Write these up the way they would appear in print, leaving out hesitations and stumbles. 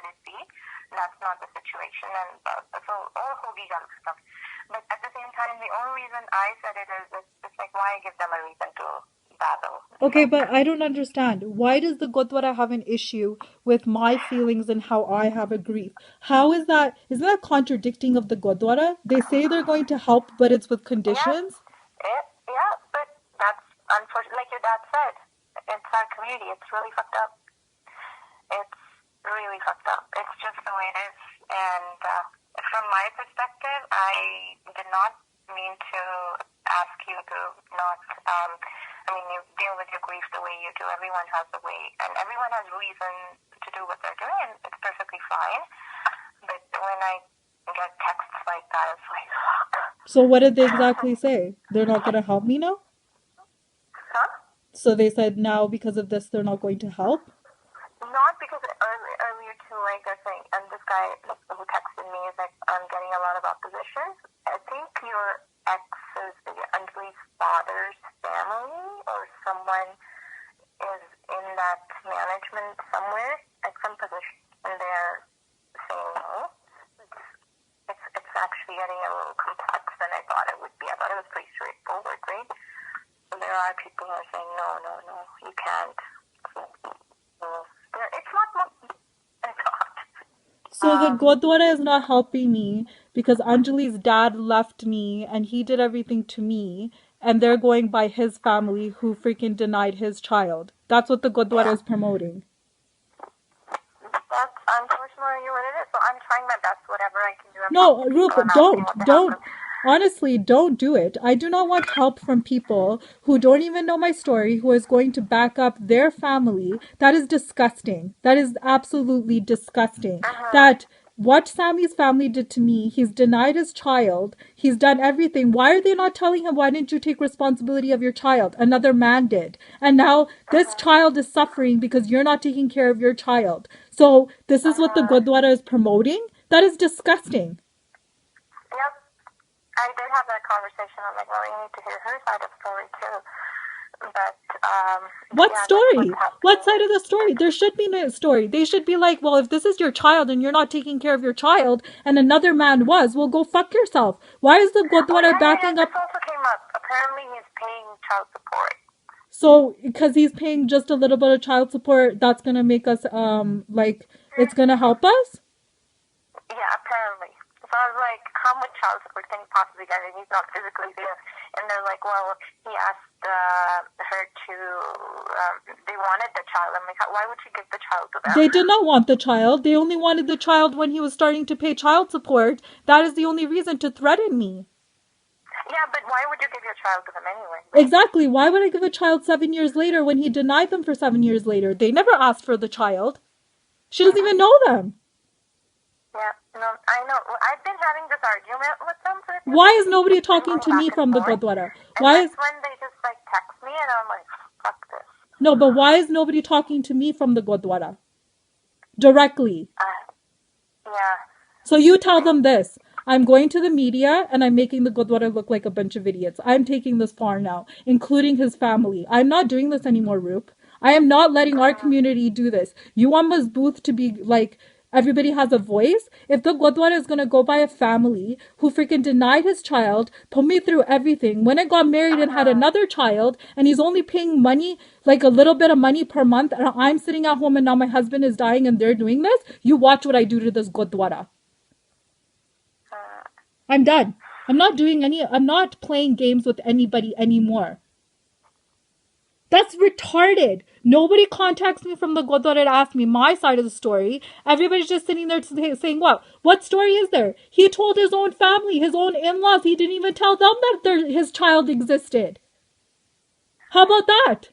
should it be? That's not the situation. And so all hoagie stuff. But at the same time, the only reason I said it is it's like, why give them a reason to babble? Okay, but I don't understand. Why does the Gurdwara have an issue with my feelings and how I have a grief? How is that? Isn't that contradicting of the Gurdwara? They say they're going to help, but it's with Yeah, conditions. yeah, but that's unfortunate. Like your dad said, it's our community. It's really fucked up. It's really fucked up. It's just the way it is. And from my perspective, I did not mean to ask you to not, you deal with your grief the way you do. Everyone has a way, and everyone has reason to do what they're doing, and it's perfectly fine. But when I get texts like that, it's like, fuck. So what did they exactly say? They're not going to help me now? Huh? So they said now because of this, they're not going to help? Not because earlier too, like they're saying, and this guy who texted me is like, I'm getting a lot of opposition. I think your ex's, Anjali's father's family or someone is in that management somewhere at some position, and they're saying no. It's actually getting a little complex than I thought it would be. I thought it was pretty straightforward, right? So there are people who are saying no, you can't. It's not what I thought. So the Gurdwara is not helping me because Anjali's dad left me and he did everything to me, and they're going by his family who freaking denied his child. That's what the Gurdwara is promoting. That's unfortunately what it is. So I'm trying my best, whatever I can do. No, Rupa, don't. Honestly, don't do it. I do not want help from people who don't even know my story, who is going to back up their family. That is disgusting. That is absolutely disgusting. That what Sammy's family did to me, he's denied his child. He's done everything. Why are they not telling him, why didn't you take responsibility of your child? Another man did. And now this child is suffering because you're not taking care of your child. So this is what the Gurdwara is promoting? That is disgusting. Yep. I did have that conversation. I'm like, well, you need to hear her side of the story too. But what story? What side of the story? There should be no story. They should be like, well, if this is your child and you're not taking care of your child, and another man was, well, go fuck yourself. Why is the Gurdwara backing up? This also came up. Apparently, he's paying child support. So, because he's paying just a little bit of child support, that's gonna make us it's gonna help us. Yeah, apparently. So I was like, how much child support can he possibly get? And he's not physically there. And they're like, well, he asked her to, they wanted the child. I'm like, why would you give the child to them? They did not want the child. They only wanted the child when he was starting to pay child support. That is the only reason to threaten me. Yeah, but why would you give your child to them anyway? Exactly. Why would I give a child 7 years later when he denied them for 7 years later? They never asked for the child. She doesn't even know them. Yeah, no, I know. I've been having this argument with them. Why is nobody talking to me from the Gurdwara? Why is when they just text me and I'm like, fuck this. No, but why is nobody talking to me from the Gurdwara? Directly. Yeah. So you tell them this. I'm going to the media and I'm making the Gurdwara look like a bunch of idiots. I'm taking this far now, including his family. I'm not doing this anymore, Roop. I am not letting our community do this. You want Ms. Booth to be like, everybody has a voice? If the Gurdwara is going to go by a family who freaking denied his child, put me through everything. When I got married and had another child, and he's only paying money, like a little bit of money per month, and I'm sitting at home and now my husband is dying and they're doing this, you watch what I do to this Gurdwara. I'm done. I'm not playing games with anybody anymore. That's retarded. Nobody contacts me from the Gurdwara to ask me my side of the story. Everybody's just sitting there saying, what? What story is there? He told his own family, his own in-laws. He didn't even tell them that his child existed. How about that?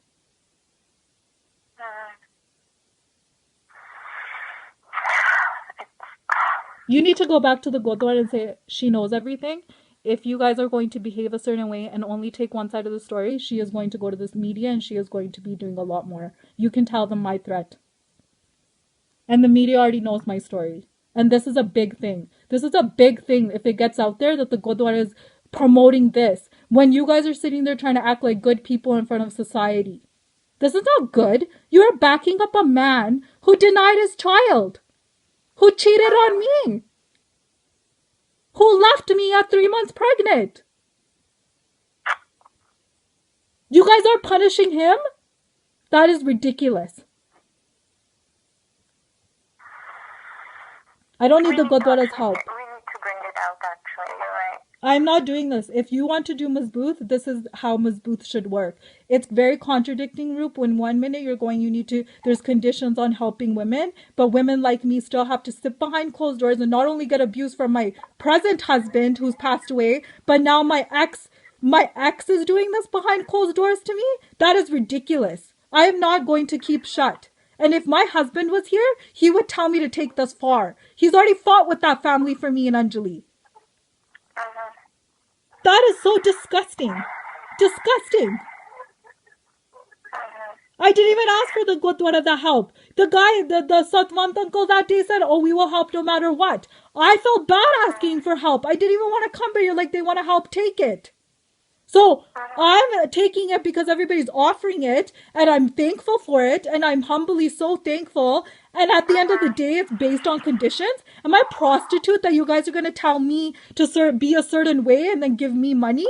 You need to go back to the Gurdwara and say, she knows everything. If you guys are going to behave a certain way and only take one side of the story, she is going to go to this media and she is going to be doing a lot more. You can tell them my threat. And the media already knows my story. And this is a big thing. This is a big thing if it gets out there that the Gurdwara is promoting this. When you guys are sitting there trying to act like good people in front of society. This is not good. You are backing up a man who denied his child. who cheated on me, who left me at 3 months pregnant. You guys are punishing him? That is ridiculous. I don't need the Gurdwara's help. We need to bring it out, actually. You're right. I'm not doing this. If you want to do Mazbooth, this is how Mazbooth should work. It's very contradicting, Roop. When 1 minute you're going, there's conditions on helping women, but women like me still have to sit behind closed doors and not only get abused from my present husband who's passed away, but now my ex is doing this behind closed doors to me? That is ridiculous. I am not going to keep shut. And if my husband was here, he would tell me to take this far. He's already fought with that family for me and Anjali. That is so disgusting. Disgusting. I didn't even ask for the Gurdwara the help. The guy, the Satwant uncle that day said, oh, we will help no matter what. I felt bad asking for help. I didn't even want to come, but you're like, they want to help, take it. So I'm taking it because everybody's offering it, and I'm thankful for it, and I'm humbly so thankful. And at the end of the day, it's based on conditions. Am I a prostitute that you guys are going to tell me to be a certain way and then give me money?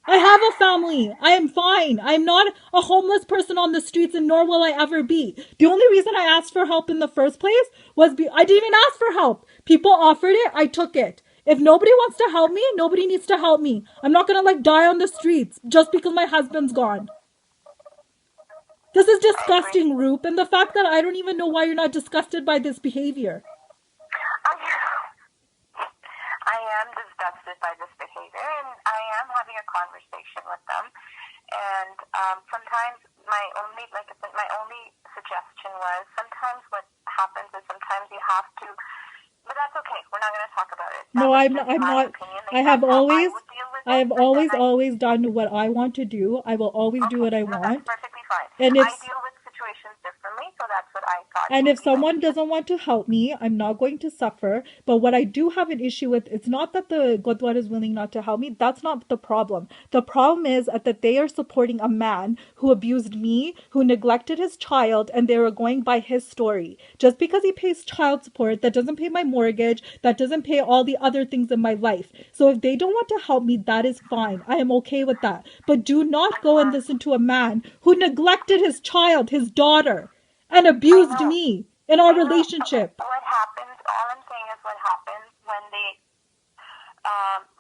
I have a family. I am fine. I'm not a homeless person on the streets, and nor will I ever be. The only reason I asked for help in the first place was I didn't even ask for help. People offered it. I took it. If nobody wants to help me, nobody needs to help me. I'm not going to die on the streets just because my husband's gone. This is disgusting, Roop. And the fact that I don't even know why you're not disgusted by this behavior. I am disgusted by this behavior, and I am having a conversation with them. And sometimes my only suggestion was, sometimes what happens is sometimes you have to, but that's okay. We're not going to talk about it. No, I'm not. I have always done what I want to do. I will always do what I want. That's perfectly fine. And I deal with situations differently, so that's what I thought. And if someone doesn't want to help me, I'm not going to suffer. But what I do have an issue with, it's not that the Gurdwara is willing not to help me. That's not the problem. The problem is that they are supporting a man who abused me, who neglected his child, and they were going by his story. Just because he pays child support, that doesn't pay my mortgage, that doesn't pay all the other things in my life. So if they don't want to help me, that is fine. I am okay with that. But do not go and listen to a man who neglected his child, his daughter, and abused me in our relationship. What happens, all I'm saying is what happens when they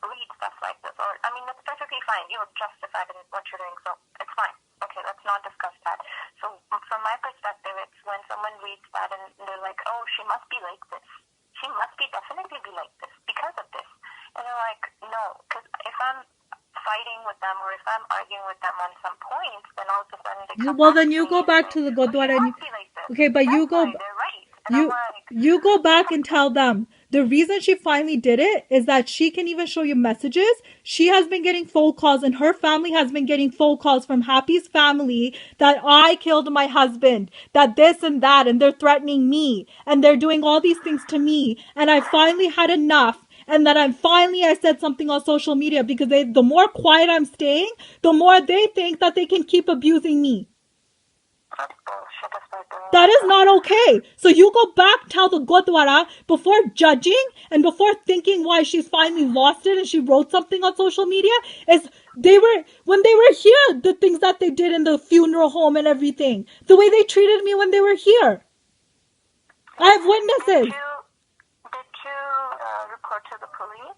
read stuff like this. Or, I mean, that's perfectly fine. You're justified in what you're doing, so it's fine. Okay, let's not discuss that. So from my perspective, it's when someone reads that and they're like, oh, she must be like this. She must definitely be like this because of this. And they're like, no, because if I'm fighting with them or if I'm arguing with them on some points, then all of a sudden they come then you go back to the Gurdwara and you go back and tell them the reason she finally did it is that she can even show you messages. She has been getting phone calls, and her family has been getting phone calls from Happy's family that I killed my husband, that this and that, and they're threatening me, and they're doing all these things to me, and I finally had enough. And that I said something on social media because the more quiet I'm staying, the more they think that they can keep abusing me. That is not okay. So you go back, tell the Gurdwara before judging and before thinking why she's finally lost it and she wrote something on social media is when they were here, the things that they did in the funeral home and everything, the way they treated me when they were here. I have witnesses. Did you report to the police?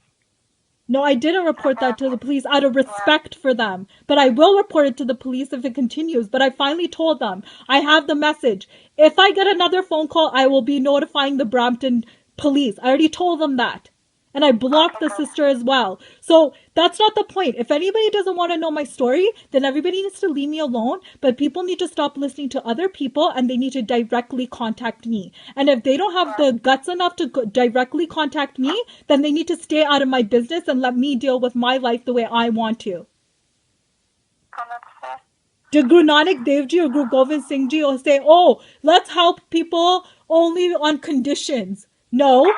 No, I didn't report that to the police out of respect for them. But I will report it to the police if it continues. But I finally told them, I have the message. If I get another phone call, I will be notifying the Brampton police. I already told them that. And I blocked the sister as well. So that's not the point. If anybody doesn't want to know my story, then everybody needs to leave me alone. But people need to stop listening to other people and they need to directly contact me. And if they don't have the guts enough to directly contact me, then they need to stay out of my business and let me deal with my life the way I want to. Did Guru Nanak Dev Ji or Guru Govind Singh Ji say, oh, let's help people only on conditions? No.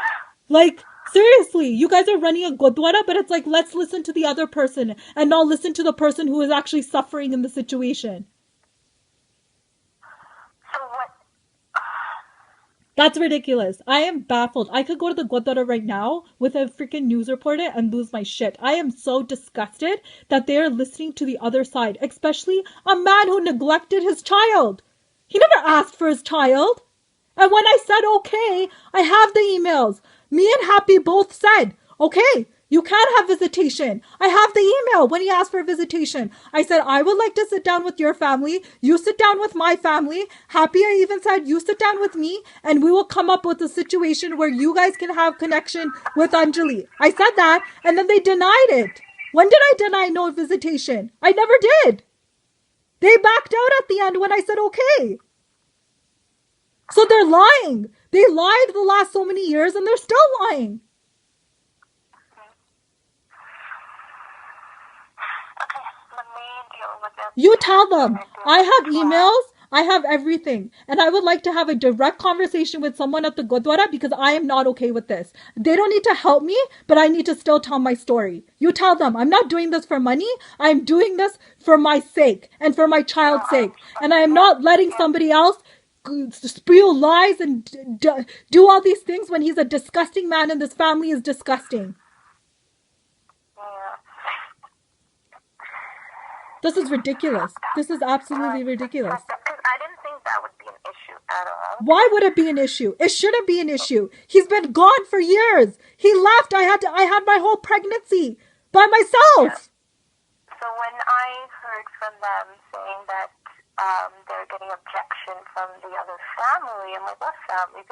Seriously, you guys are running a Gurdwara, but it's like, let's listen to the other person and not listen to the person who is actually suffering in the situation. So what? That's ridiculous. I am baffled. I could go to the Gurdwara right now with a freaking news reporter and lose my shit. I am so disgusted that they are listening to the other side, especially a man who neglected his child. He never asked for his child. And when I said okay, I have the emails. Me and Happy both said, okay, you can have visitation. I have the email when he asked for visitation. I said, I would like to sit down with your family. You sit down with my family. Happy, I even said, you sit down with me and we will come up with a situation where you guys can have connection with Anjali. I said that and then they denied it. When did I deny no visitation? I never did. They backed out at the end when I said okay. So they're lying. They lied the last so many years and they're still lying. Okay, let me deal with this. You tell them. I have emails. I have everything. And I would like to have a direct conversation with someone at the Gurdwara because I am not okay with this. They don't need to help me, but I need to still tell my story. You tell them. I'm not doing this for money. I'm doing this for my sake and for my child's sake. And I am not letting somebody else spew lies and do all these things when he's a disgusting man and this family is disgusting. Yeah. This is ridiculous. This is absolutely ridiculous. Because I didn't think that would be an issue at all. Why would it be an issue? It shouldn't be an issue. He's been gone for years. He left. I had my whole pregnancy by myself. So when I heard from them saying that they're getting objection from the other family, I'm like, what family? They're